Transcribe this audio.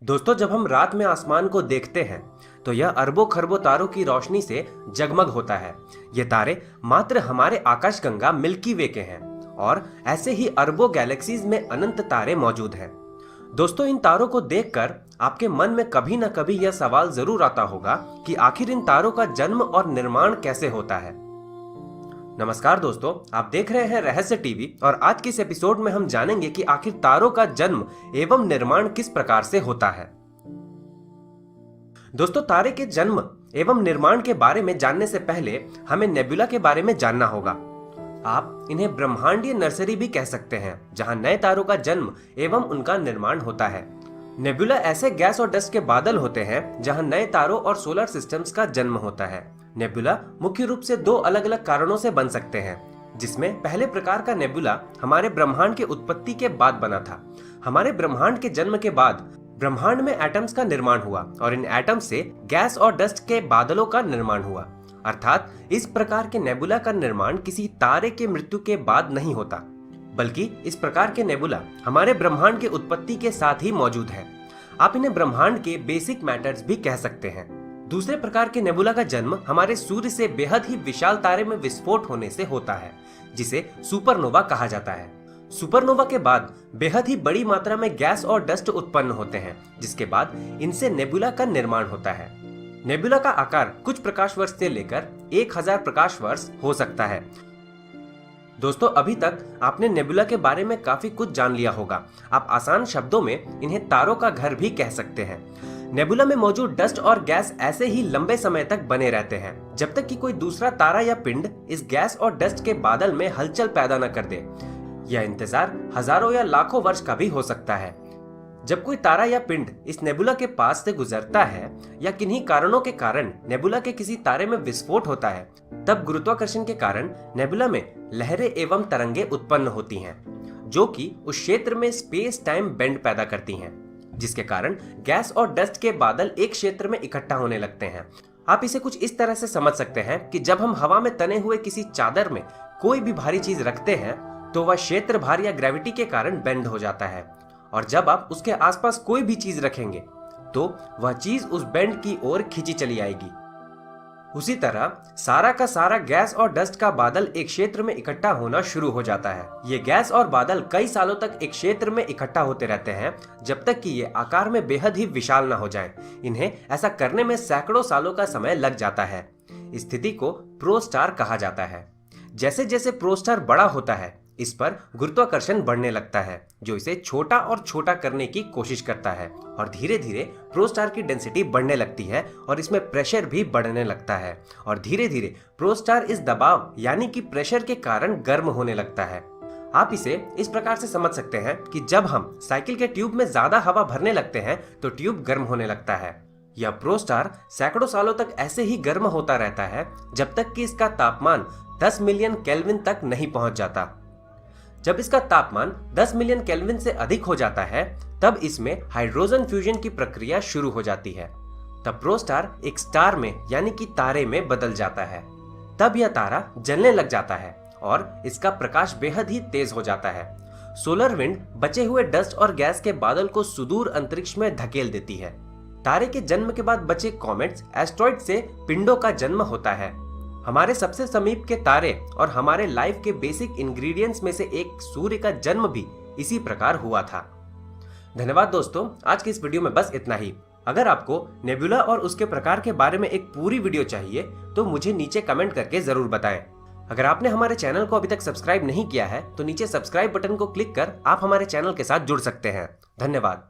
दोस्तों, जब हम रात में आसमान को देखते हैं तो यह अरबों खरबों तारों की रोशनी से जगमग होता है। ये तारे मात्र हमारे आकाशगंगा मिल्की वे के हैं और ऐसे ही अरबों गैलेक्सीज में अनंत तारे मौजूद हैं। दोस्तों, इन तारों को देखकर आपके मन में कभी न कभी यह सवाल जरूर आता होगा कि आखिर इन तारों का जन्म और निर्माण कैसे होता है। नमस्कार दोस्तों, आप देख रहे हैं रहस्य टीवी और आज के इस एपिसोड में हम जानेंगे कि आखिर तारों का जन्म एवं निर्माण किस प्रकार से होता है। दोस्तों, तारे के जन्म एवं निर्माण के बारे में जानने से पहले हमें नेबुला के बारे में जानना होगा। आप इन्हें ब्रह्मांडीय नर्सरी भी कह सकते हैं, जहां नए तारों का जन्म एवं उनका निर्माण होता है। नेबुला ऐसे गैस और डस्ट के बादल होते हैं जहां नए तारों और सोलर सिस्टम्स का जन्म होता है। नेबुला मुख्य रूप से दो अलग अलग कारणों से बन सकते हैं, जिसमें पहले प्रकार का नेबुला हमारे ब्रह्मांड की उत्पत्ति के बाद बना था। हमारे ब्रह्मांड के जन्म के बाद ब्रह्मांड में एटम्स का निर्माण हुआ और इन एटम्स से गैस और डस्ट के बादलों का निर्माण हुआ। अर्थात इस प्रकार के नेबुला का निर्माण किसी तारे के मृत्यु के बाद नहीं होता, बल्कि इस प्रकार के नेबुला हमारे ब्रह्मांड के उत्पत्ति के साथ ही मौजूद है। आप इन्हें ब्रह्मांड के बेसिक मैटर्स भी कह सकते हैं। दूसरे प्रकार के नेबुला का जन्म हमारे सूर्य से बेहद ही विशाल तारे में विस्फोट होने से होता है, जिसे सुपरनोवा कहा जाता है। सुपरनोवा के बाद बेहद ही बड़ी मात्रा में गैस और डस्ट उत्पन्न होते हैं, जिसके बाद इनसे नेबुला का निर्माण होता है। नेबुला का आकार कुछ प्रकाश वर्ष से लेकर 1000 प्रकाश वर्ष हो सकता है। दोस्तों, अभी तक आपने नेबुला के बारे में काफी कुछ जान लिया होगा। आप आसान शब्दों में इन्हें तारों का घर भी कह सकते हैं। नेबुला में मौजूद डस्ट और गैस ऐसे ही लंबे समय तक बने रहते हैं, जब तक कि कोई दूसरा तारा या पिंड इस गैस और डस्ट के बादल में हलचल पैदा न कर दे। यह इंतजार हजारों या लाखों वर्ष का भी हो सकता है। जब कोई तारा या पिंड इस नेबुला के पास से गुजरता है या किन्हीं कारणों के कारण नेबुला के किसी तारे में विस्फोट होता है, तब गुरुत्वाकर्षण के कारण नेबुला में लहरें एवं तरंगे उत्पन्न होती हैं, जो कि उस क्षेत्र में स्पेस टाइम बेंड पैदा करती हैं, जिसके कारण गैस और डस्ट के बादल एक क्षेत्र में इकट्ठा होने लगते हैं। आप इसे कुछ इस तरह से समझ सकते हैं कि जब हम हवा में तने हुए किसी चादर में कोई भी भारी चीज रखते हैं तो वह क्षेत्र भार या ग्रेविटी के कारण बेंड हो जाता है, और जब आप उसके आसपास कोई भी चीज रखेंगे तो वह चीज उस बेंड की ओर खींची चली आएगी। उसी तरह सारा का सारा गैस और डस्ट का बादल एक क्षेत्र में इकट्ठा होना शुरू हो जाता है। ये गैस और बादल कई सालों तक एक क्षेत्र में इकट्ठा होते रहते हैं, जब तक कि ये आकार में बेहद ही विशाल ना हो जाएं। इन्हें ऐसा करने में सैकड़ों सालों का समय लग जाता है। इस स्थिति को प्रोस्टार कहा जाता है। जैसे जैसे प्रोस्टार बड़ा होता है, इस पर गुरुत्वाकर्षण बढ़ने लगता है, जो इसे छोटा और छोटा करने की कोशिश करता है, और धीरे धीरे प्रोस्टार की डेंसिटी बढ़ने लगती है और इसमें प्रेशर भी बढ़ने लगता है, और धीरे धीरे प्रोस्टार इस दबाव यानी कि प्रेशर के कारण गर्म होने लगता है। आप इसे इस प्रकार से समझ सकते हैं कि जब हम साइकिल के ट्यूब में ज्यादा हवा भरने लगते हैं तो ट्यूब गर्म होने लगता है। यह प्रोस्टार सैकड़ों सालों तक ऐसे ही गर्म होता रहता है, जब तक कि इसका तापमान 10 मिलियन केल्विन तक नहीं पहुंच जाता। जब इसका तापमान 10 मिलियन केल्विन से अधिक हो जाता है, तब इसमें हाइड्रोजन फ्यूजन की प्रक्रिया शुरू हो जाती है। तब प्रोस्टार एक स्टार में यानी कि तारे में बदल जाता है। तब यह तारा जलने लग जाता है और इसका प्रकाश बेहद ही तेज हो जाता है। सोलर विंड बचे हुए डस्ट और गैस के बादल को सुदूर अंतरिक्ष में धकेल देती है। तारे के जन्म के बाद बचे कॉमेट्स, एस्ट्रॉइड से पिंडों का जन्म होता है। हमारे सबसे समीप के तारे और हमारे लाइफ के बेसिक इंग्रेडिएंट्स में से एक सूर्य का जन्म भी इसी प्रकार हुआ था। धन्यवाद दोस्तों, आज की इस वीडियो में बस इतना ही। अगर आपको नेबुला और उसके प्रकार के बारे में एक पूरी वीडियो चाहिए तो मुझे नीचे कमेंट करके जरूर बताएं। अगर आपने हमारे चैनल को अभी तक सब्सक्राइब नहीं किया है तो नीचे सब्सक्राइब बटन को क्लिक कर आप हमारे चैनल के साथ जुड़ सकते हैं। धन्यवाद।